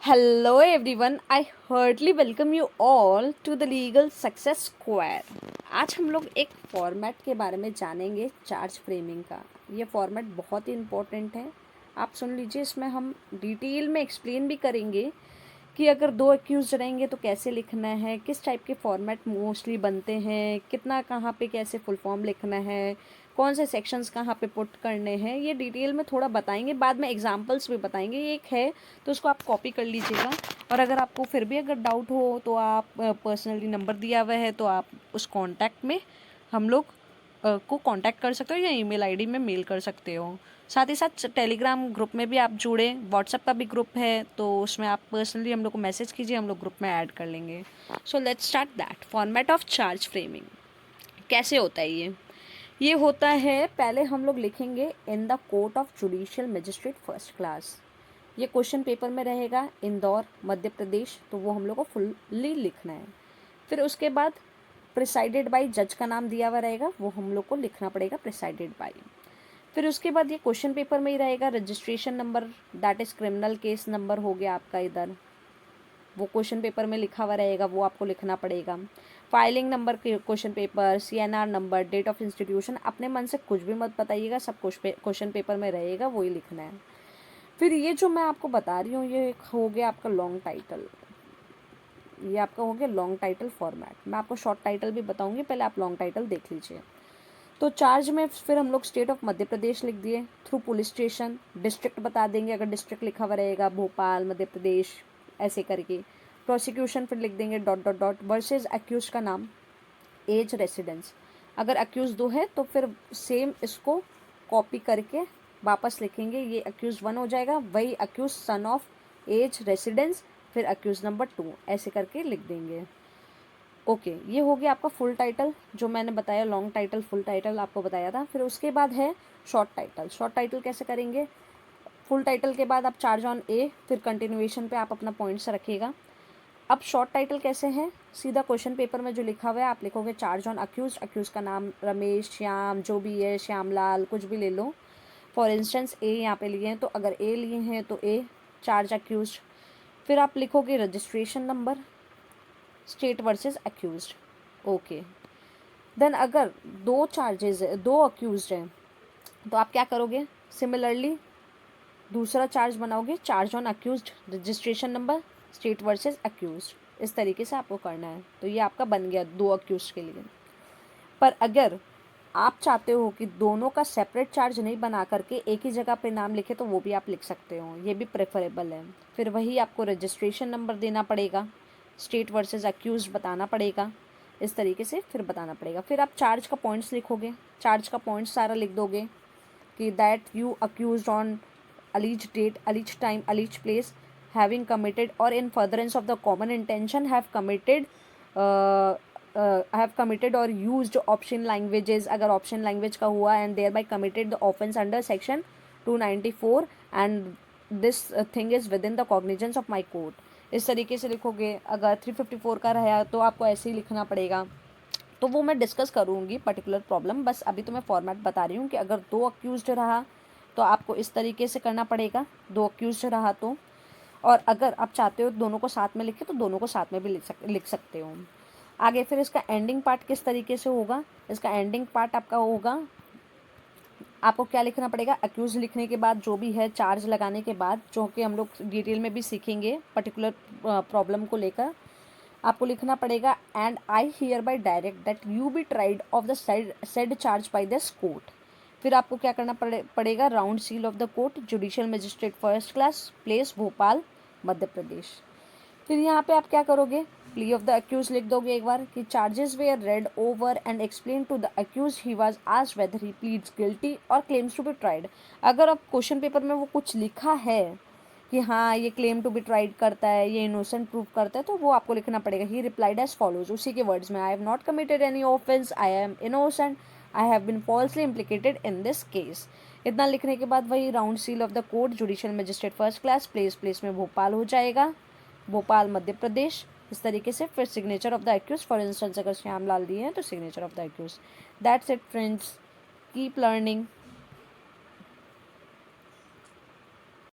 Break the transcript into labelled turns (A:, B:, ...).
A: Hello everyone, I heartily welcome you all to the Legal Success Square. आज हम लोग एक फॉर्मेट के बारे में जानेंगे, चार्ज फ्रेमिंग का। ये फॉर्मेट बहुत ही इम्पोर्टेंट है, आप सुन लीजिए। इसमें हम डिटेल में एक्सप्लेन भी करेंगे कि अगर दो एक्यूज रहेंगे तो कैसे लिखना है, किस टाइप के फॉर्मेट मोस्टली बनते हैं, कितना कहाँ पे कैसे फुल फॉर्म लिखना है, कौन से सेक्शंस कहाँ पे पुट करने हैं, ये डिटेल में थोड़ा बताएंगे। बाद में एग्जांपल्स भी बताएंगे। ये एक है तो उसको आप कॉपी कर लीजिएगा। और अगर आपको फिर भी अगर डाउट हो तो आप पर्सनली नंबर दिया हुआ है तो आप उस कॉन्टैक्ट में हम लोग को कांटेक्ट कर सकते हो या ईमेल आईडी में मेल कर सकते हो। साथ ही साथ टेलीग्राम ग्रुप में भी आप जुड़े, व्हाट्सएप का भी ग्रुप है तो उसमें आप पर्सनली हम लोग को मैसेज कीजिए, हम लोग ग्रुप में ऐड कर लेंगे। So let's start that format of charge framing. कैसे होता है ये होता है, पहले हम लोग लिखेंगे in the court of judicial magistrate first class. ये क्वेश्चन पेपर में रहेगा, इंदौर मध्य प्रदेश, तो वो हम लोग को फुल्ली लिखना है। फिर उसके बाद प्रिसाइडेड बाय जज का नाम दिया हुआ रहेगा, वो हम लोग को लिखना पड़ेगा प्रिसाइडेड बाय। फिर उसके बाद ये क्वेश्चन पेपर में ही रहेगा registration number, that is criminal case number हो गया आपका इधर, वो क्वेश्चन पेपर में लिखा हुआ रहेगा, वो आपको लिखना पड़ेगा। Filing number, question paper, CNR number, date of institution, अपने मन से कुछ भी मत बताइएगा, सब क्वेश्चन पेपर में रहेगा, वही लिखना है। फिर ये जो मैं आपको बता रही हूँ ये हो गया आपका लॉन्ग टाइटल। ये आपका हो गया लॉन्ग टाइटल फॉर्मेट। मैं आपको शॉर्ट टाइटल भी बताऊंगी, पहले आप लॉन्ग टाइटल देख लीजिए। तो चार्ज में फिर हम लोग स्टेट ऑफ मध्य प्रदेश लिख दिए, थ्रू पुलिस स्टेशन, डिस्ट्रिक्ट बता देंगे, अगर डिस्ट्रिक्ट लिखा हुआ रहेगा भोपाल मध्य प्रदेश ऐसे करके। प्रोसिक्यूशन फिर लिख देंगे dot dot dot, versus accused का नाम, एज, रेसिडेंस। अगर अक्यूज 2 है तो फिर सेम इसको कॉपी करके वापस लिखेंगे, ये अक्यूज 1 हो जाएगा, वही accused son of, age, residence, फिर अक्यूज नंबर 2 ऐसे करके लिख देंगे। ओके, ये हो गया आपका फुल टाइटल जो मैंने बताया, लॉन्ग टाइटल फुल टाइटल आपको बताया था। फिर उसके बाद है शॉर्ट टाइटल। शॉर्ट टाइटल कैसे करेंगे, फुल टाइटल के बाद आप चार्ज ऑन ए, फिर कंटिन्यूएशन पे आप अपना पॉइंट्स रखिएगा। अब शॉर्ट टाइटल कैसे है, सीधा क्वेश्चन पेपर में जो लिखा हुआ है आप लिखोगे चार्ज ऑन अक्यूज, अक्यूज का नाम रमेश, श्याम, जो भी है, श्यामलाल, कुछ भी ले लो। फॉर इंस्टेंस ए यहाँ पे लिए हैं तो अगर ए लिए हैं तो ए, चार्ज अक्यूज। फिर आप लिखोगे registration number, state versus accused. Okay, then अगर दो चार्जेस है, दो अक्यूज हैं, तो आप क्या करोगे, सिमिलरली दूसरा चार्ज बनाओगे, charge on accused, registration number, state versus accused. इस तरीके से आपको करना है। तो ये आपका बन गया दो अक्यूज के लिए। पर अगर आप चाहते हो कि दोनों का सेपरेट चार्ज नहीं बना करके एक ही जगह पे नाम लिखे तो वो भी आप लिख सकते हो, ये भी प्रेफरेबल है। फिर वही आपको रजिस्ट्रेशन नंबर देना पड़ेगा, स्टेट वर्सेस अक्यूज बताना पड़ेगा, इस तरीके से फिर बताना पड़ेगा। फिर आप चार्ज का पॉइंट्स लिखोगे, चार्ज का पॉइंट्स सारा लिख दोगे कि that you accused on alleged date, alleged time, alleged place, having committed or in furtherance of the common intention uh, have committed or used option languages, अगर option language का हुआ and thereby committed the offence under section 294 and this thing is within the cognizance of my court। इस तरीके से लिखोगे। अगर 354 का रहा तो आपको ऐसे ही लिखना पड़ेगा। तो वो मैं डिस्कस करूँगी पर्टिकुलर प्रॉब्लम, बस अभी तो मैं फॉर्मेट बता रही हूँ कि अगर दो अक्यूज्ड रहा तो आपको इस तरीके से करना पड़ेगा, दो अक्यूज्ड रहा तो। और अगर आप चाहते हो दोनों को साथ में लिखे तो दोनों को साथ में भी लिख सकते हो। आगे फिर इसका एंडिंग पार्ट किस तरीके से होगा, इसका एंडिंग पार्ट आपका होगा, आपको क्या लिखना पड़ेगा, अक्यूज लिखने के बाद जो भी है चार्ज लगाने के बाद, जो कि हम लोग डिटेल में भी सीखेंगे पर्टिकुलर प्रॉब्लम को लेकर, आपको लिखना पड़ेगा and I hereby direct that you be tried of the said charge by this court. फिर आपको क्या करना पड़ेगा, round seal of the court, judicial magistrate first class, place Bhopal Madhya Pradesh. फिर यहाँ पे आप क्या करोगे, प्ली ऑफ द अक्यूज लिख दोगे एक बार कि charges were read over and explain to the accused he was asked whether he pleads guilty और क्लेम्स टू बी ट्राइड। अगर अब क्वेश्चन पेपर में वो कुछ लिखा है कि हाँ ये क्लेम टू बी ट्राइड करता है, ये इनोसेंट प्रूव करता है, तो वो आपको लिखना पड़ेगा, ही रिप्लाइड एज फॉलोज, उसी के वर्ड्स में, I have not committed any offence, I am innocent, I have been falsely implicated in this case. इतना लिखने के बाद वही round seal of the court, judicial magistrate first class, place में भोपाल हो जाएगा, भोपाल मध्य प्रदेश। इस तरीके से फिर signature of the accused, for instance अगर श्यामलाल दिए हैं तो signature of the accused. That's it friends, keep learning.